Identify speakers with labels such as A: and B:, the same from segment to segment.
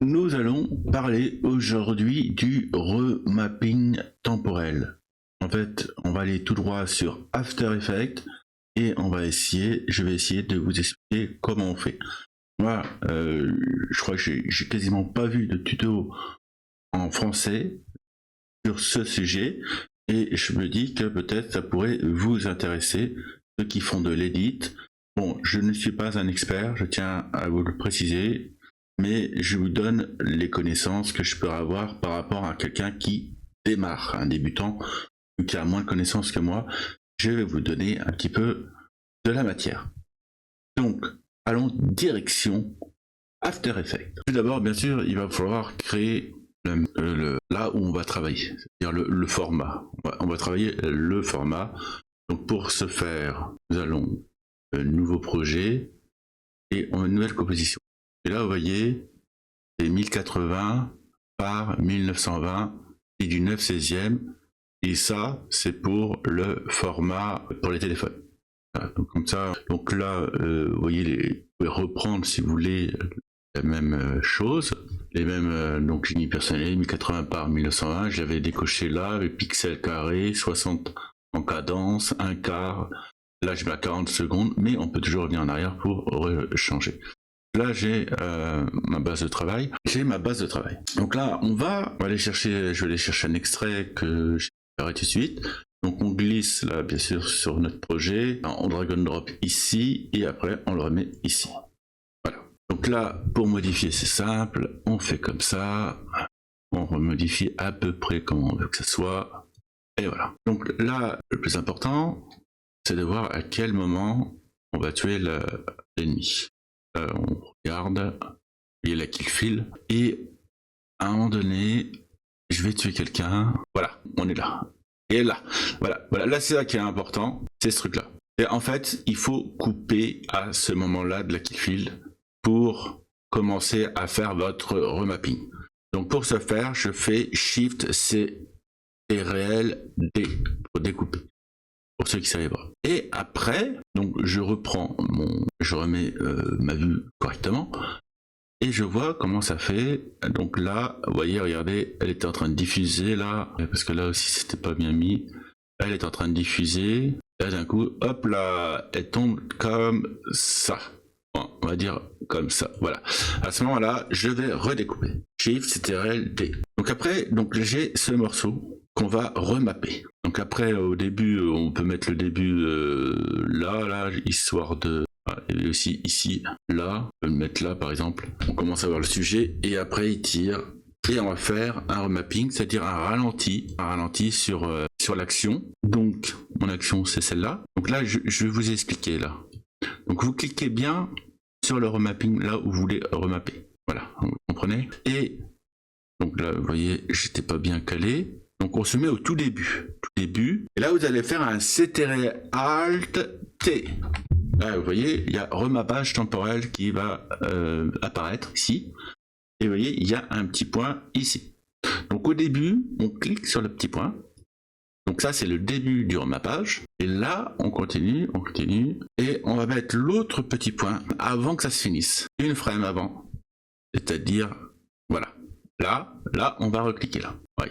A: Nous allons parler aujourd'hui du remapping temporel. En fait, on va aller tout droit sur After Effects et je vais essayer de vous expliquer comment on fait. Moi, je crois que j'ai quasiment pas vu de tuto en français sur ce sujet et je me dis que peut-être ça pourrait vous intéresser, ceux qui font de l'édit. Bon, je ne suis pas un expert, je tiens à vous le préciser, mais je vous donne les connaissances que je peux avoir par rapport à quelqu'un qui démarre, un débutant, ou qui a moins de connaissances que moi. Je vais vous donner un petit peu de la matière. Donc, allons direction After Effects. Tout d'abord, bien sûr, il va falloir créer là où on va travailler, c'est-à-dire le format. On va travailler le format. Donc, pour ce faire, nous allons nouveau projet et on a une nouvelle composition. Et là, vous voyez, c'est 1080 par 1920 et du 9/16e. Et ça, c'est pour le format pour les téléphones. Voilà, donc comme ça, donc là, vous voyez, vous pouvez reprendre si vous voulez la même chose, les mêmes donc génie personnel 1080 par 1920. J'avais décoché là, les pixels carrés, 60 en cadence, un quart. Là, je mets à 40 secondes, mais on peut toujours revenir en arrière pour changer. Là, j'ai ma base de travail. Donc là, on va aller chercher, je vais aller chercher un extrait que j'ai arrêté tout de suite. Donc on glisse là, bien sûr, sur notre projet. On drag and drop ici, et après, on le remet ici. Voilà. Donc là, pour modifier, c'est simple. On fait comme ça. On remodifie à peu près comme on veut que ça soit. Et voilà. Donc là, le plus important, c'est de voir à quel moment on va tuer l'ennemi. On regarde, il y a la kill file, et à un moment donné, je vais tuer quelqu'un. Voilà, on est là. Et là, voilà, là c'est ça qui est important, c'est ce truc-là. Et en fait, il faut couper à ce moment-là de la kill file pour commencer à faire votre remapping. Donc pour ce faire, je fais Shift C et réel D pour découper. Pour ceux qui savaient pas. Et après, donc je remets ma vue correctement et je vois comment ça fait. Donc là, vous voyez, regardez, elle était en train de diffuser là, parce que là aussi c'était pas bien mis. Elle est en train de diffuser. Là d'un coup, hop là, elle tombe comme ça. Bon, on va dire comme ça. Voilà. À ce moment-là, je vais redécouper. Shift, CTRL, D. Donc après, donc j'ai ce morceau qu'on va remapper. Donc après, au début, on peut mettre le début là, histoire de... Et aussi ici, là, on peut le mettre là par exemple. On commence à voir le sujet et après il tire. Et on va faire un remapping, c'est-à-dire un ralenti sur l'action. Donc mon action c'est celle-là. Donc là, je vais vous expliquer là. Donc vous cliquez bien sur le remapping là où vous voulez remapper. Voilà, vous comprenez. Et donc là, vous voyez, j'étais pas bien calé. Donc on se met au tout début. Et là, vous allez faire un CTRL-ALT-T. Là, vous voyez, il y a remappage temporel qui va apparaître ici. Et vous voyez, il y a un petit point ici. Donc au début, on clique sur le petit point. Donc ça, c'est le début du remappage. Et là, on continue. Et on va mettre l'autre petit point avant que ça se finisse. Une frame avant. C'est-à-dire, voilà. Là, on va recliquer là. Oui.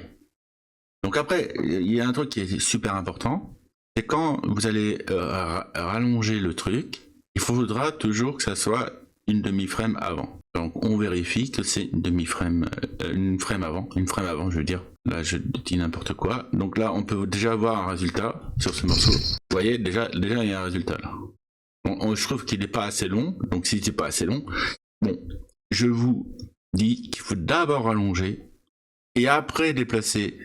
A: Donc après, il y a un truc qui est super important, c'est quand vous allez rallonger le truc, il faudra toujours que ça soit une demi-frame avant. Donc on vérifie que c'est une frame avant, je veux dire. Là, je dis n'importe quoi. Donc là, on peut déjà voir un résultat sur ce morceau. Vous voyez, déjà il y a un résultat là. Bon, je trouve qu'il n'est pas assez long, donc si c'est pas assez long, bon, je vous dis qu'il faut d'abord rallonger et après déplacer.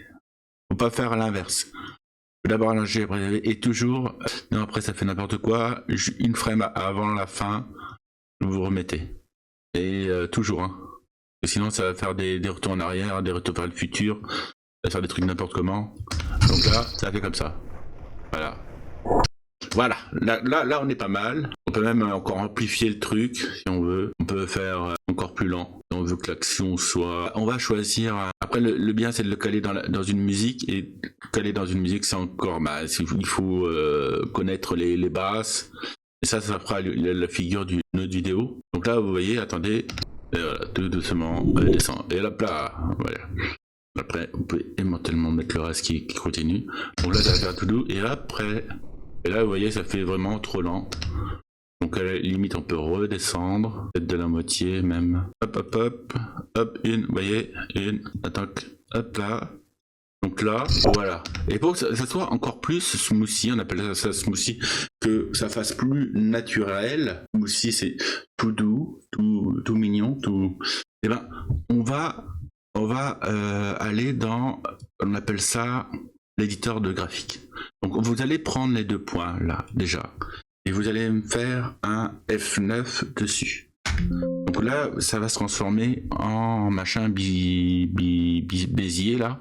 A: Faut pas faire l'inverse. Faut d'abord allonger et toujours. Non, après ça fait n'importe quoi. Une frame avant la fin, vous remettez. Et toujours. Hein. Sinon, ça va faire des retours en arrière, des retours vers le futur. Ça va faire des trucs n'importe comment. Donc là, ça fait comme ça. Voilà. Là, on est pas mal. On peut même encore amplifier le truc si on veut. On peut faire encore plus lent. Si on veut que l'action soit... On va choisir... Après, le bien, c'est de le caler dans une musique. Et caler dans une musique, c'est encore... il faut connaître les basses. Et ça fera la figure d'une autre vidéo. Donc là, vous voyez, attendez. Et voilà, tout doucement, elle descend. Et là, là, voilà. Après, vous pouvez éventuellement mettre le reste qui continue. Donc là, ça va faire tout doux. Et après, et là, vous voyez, ça fait vraiment trop lent. Donc à la limite, on peut redescendre, peut-être de la moitié même. Hop, hop, hop, hop, une, vous voyez, une, attaque, hop là. Donc là, voilà. Et pour que ça soit encore plus smoothie, on appelle ça smoothie, que ça fasse plus naturel. Smoothie, c'est tout doux, tout mignon, tout. Et ben, on va aller dans, on appelle ça l'éditeur de graphique. Donc vous allez prendre les 2 points là déjà, et vous allez me faire un F9 dessus. Donc là, ça va se transformer en machin Bézier là.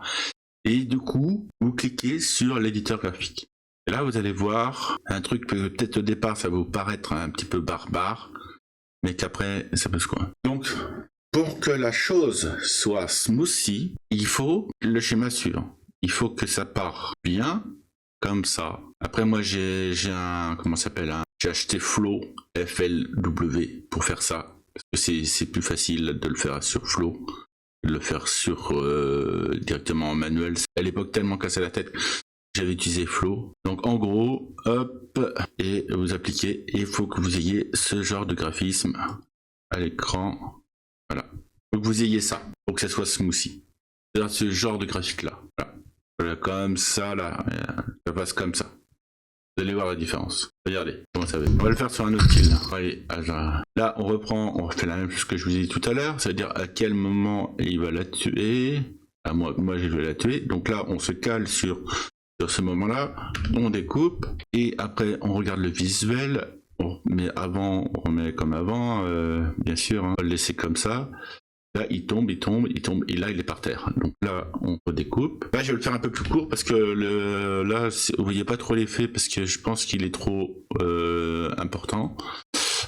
A: Et du coup, vous cliquez sur l'éditeur graphique. Et là, vous allez voir un truc que peut-être au départ, ça va vous paraître un petit peu barbare, mais qu'après, ça peut se quoi. Donc, pour que la chose soit smoothie, il faut le schéma suivant. Il faut que ça part bien, comme ça. Après, moi, j'ai un, comment ça s'appelle, j'ai acheté Flow, FLW, pour faire ça. Parce que c'est plus facile de le faire sur Flow. Le faire sur directement en manuel. À l'époque, tellement cassé la tête, j'avais utilisé Flow. Donc en gros, hop, et vous appliquez, et il faut que vous ayez ce genre de graphisme à l'écran. Voilà. Faut que vous ayez ça, pour que ça soit smoothie. C'est-à-dire ce genre de graphique là. Voilà, comme ça là, ça passe comme ça. Vous allez voir la différence. Regardez comment ça va. On va le faire sur un autre style. Allez, là, on reprend, on refait la même chose que je vous ai dit tout à l'heure, c'est-à-dire à quel moment il va la tuer. Ah, moi, je vais la tuer. Donc là, on se cale sur ce moment-là, on découpe et après, on regarde le visuel. Mais avant, on remet comme avant, bien sûr, on va le laisser comme ça. Là, il tombe, et là, il est par terre. Donc là, on redécoupe. Là, je vais le faire un peu plus court parce que là, vous voyez pas trop l'effet parce que je pense qu'il est trop important.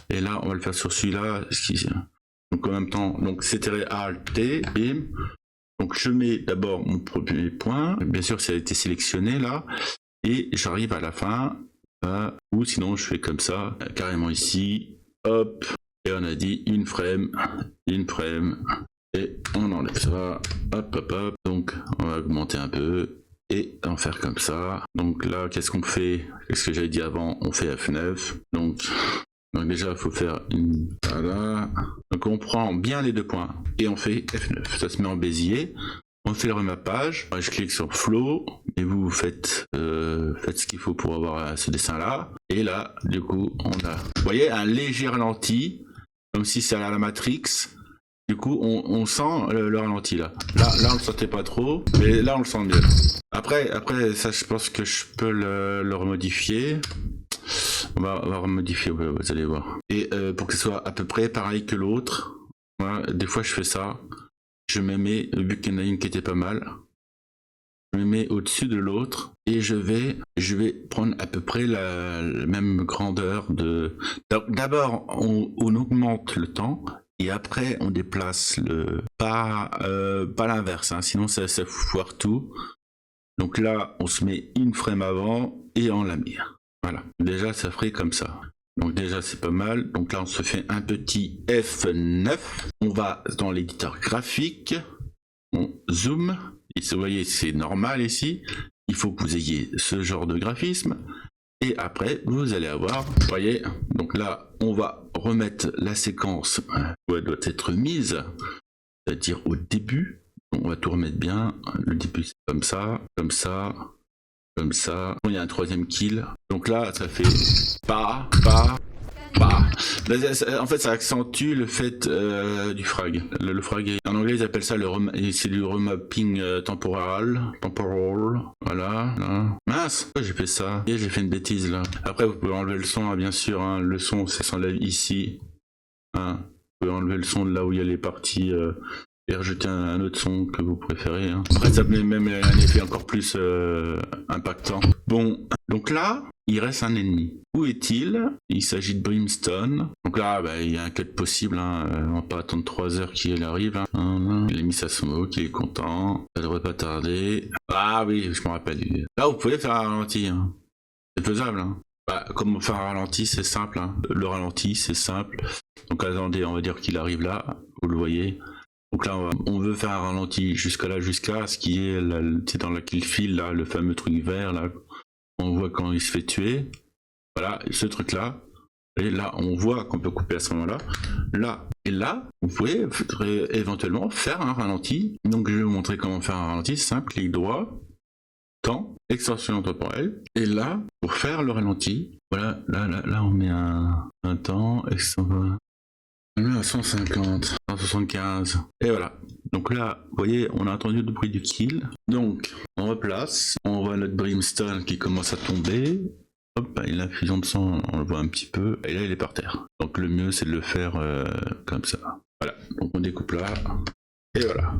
A: Et là, on va le faire sur celui-là. Donc en même temps, donc CTRL ALT, bim. Donc je mets d'abord mon premier point. Bien sûr, ça a été sélectionné là. Et j'arrive à la fin. Ou sinon, je fais comme ça, carrément ici. Hop. Et on a dit une frame, et on enlève ça, hop, hop, hop, donc on va augmenter un peu, et en faire comme ça. Donc là, qu'est-ce qu'on fait? Qu'est-ce que j'avais dit avant? On fait F9, donc déjà, il faut faire une, voilà. Donc on prend bien les 2 points, et on fait F9, ça se met en Bézier. On fait le remappage, je clique sur Flow, et vous faites ce qu'il faut pour avoir ce dessin-là. Et là, du coup, on a, vous voyez, un léger ralenti, comme si c'est à la Matrix. Du coup, on sent le ralenti là. Là, on le sentait pas trop, mais là, on le sent bien. Après, ça, je pense que je peux le remodifier. On va remodifier, vous allez voir. Et pour que ce soit à peu près pareil que l'autre, voilà, des fois, je fais ça. Je me mets, vu qu'il y en a une qui était pas mal, je me mets au-dessus de l'autre et je vais prendre à peu près la même grandeur de. D'abord, on augmente le temps et après on déplace le pas l'inverse, hein, sinon ça foire tout. Donc là, on se met une frame avant et on la met. Voilà. Déjà, ça ferait comme ça. Donc déjà c'est pas mal, donc là on se fait un petit F9, on va dans l'éditeur graphique, on zoom, et vous voyez c'est normal ici, il faut que vous ayez ce genre de graphisme, et après vous allez avoir, vous voyez, donc là on va remettre la séquence où elle doit être mise, c'est-à-dire au début, on va tout remettre bien, le début c'est comme ça, comme ça, comme ça. Il y a un 3e kill. Donc là, ça fait pas. En fait, ça accentue le fait du frag. Le frag, en anglais, ils appellent ça c'est du remapping temporal. Voilà. Là. Mince, j'ai fait ça. Et j'ai fait une bêtise là. Après, vous pouvez enlever le son, hein, bien sûr. Hein. Le son, ça s'enlève ici. Hein. Vous pouvez enlever le son de là où il y a les parties. Et rajouter un autre son que vous préférez. Hein. Après, ça met même un effet encore plus impactant. Bon, donc là, il reste un ennemi. Où est-il? Il s'agit de Brimstone. Donc là, il y a un cut possible. Hein. On va pas attendre 3 heures qu'il arrive. Hein. Il a mis sa smoke, il est content. Ça devrait pas tarder. Ah oui, je me rappelle. Là, vous pouvez faire un ralenti. Hein. C'est faisable. Hein. Bah, comment faire un ralenti, c'est simple. Hein. Le ralenti, c'est simple. Donc attendez, on va dire qu'il arrive là, vous le voyez. Donc là, on veut faire un ralenti jusqu'à là, jusqu'à ce qui est dans laquelle file là, le fameux truc vert là. On voit quand il se fait tuer. Voilà, ce truc là. Et là, on voit qu'on peut couper à ce moment-là. Là et là, vous pouvez éventuellement faire un ralenti. Donc je vais vous montrer comment faire un ralenti. Simple, clic droit, temps, extension temporelle. Et là, pour faire le ralenti, voilà, là, on met un temps, extension. On met à 150, 175. Et voilà. Donc là, vous voyez, on a entendu le bruit du kill. Donc, on replace. On voit notre brimstone qui commence à tomber. Hop, il a une fusion de sang, on le voit un petit peu. Et là, il est par terre. Donc le mieux, c'est de le faire comme ça. Voilà. Donc on découpe là. Et voilà.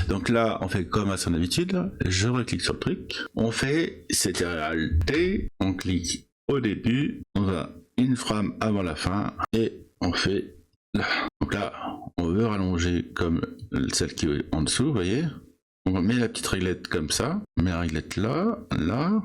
A: Donc là, on fait comme à son habitude. Là. Je reclique sur le truc. On fait Ctrl T. On clique au début. On va une frame avant la fin. Et on fait là. Donc là, on veut rallonger comme celle qui est en dessous, vous voyez. On met la petite réglette comme ça. On met la réglette là, là.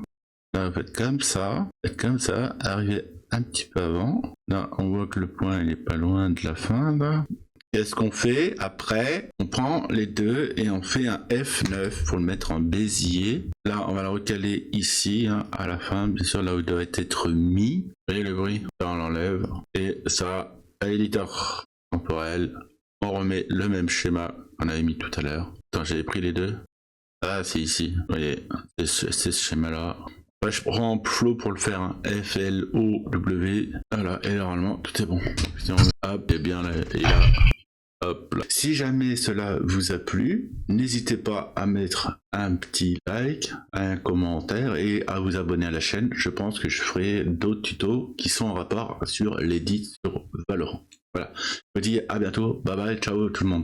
A: Là, vous faites comme ça, arrivez un petit peu avant. Là, on voit que le point il est pas loin de la fin là. Qu'est-ce qu'on fait après? On prend les deux et on fait un F9 pour le mettre en bézier. Là, on va le recaler ici, hein, à la fin, bien sûr, là où il doit être mis. Vous voyez le bruit? Là, on l'enlève. Et ça, à l'éditeur temporel, on remet le même schéma qu'on avait mis tout à l'heure. Attends, j'avais pris les deux. Ah, c'est ici. Vous voyez, c'est ce schéma-là. Ouais, je prends flow pour le faire, hein. F-L-O-W. Voilà, et normalement, tout est bon. Hop, et bien là, et là. Hop là. Si jamais cela vous a plu, n'hésitez pas à mettre un petit like, un commentaire et à vous abonner à la chaîne. Je pense que je ferai d'autres tutos qui sont en rapport sur l'édit sur Valorant. Voilà. Je vous dis à bientôt. Bye bye. Ciao tout le monde.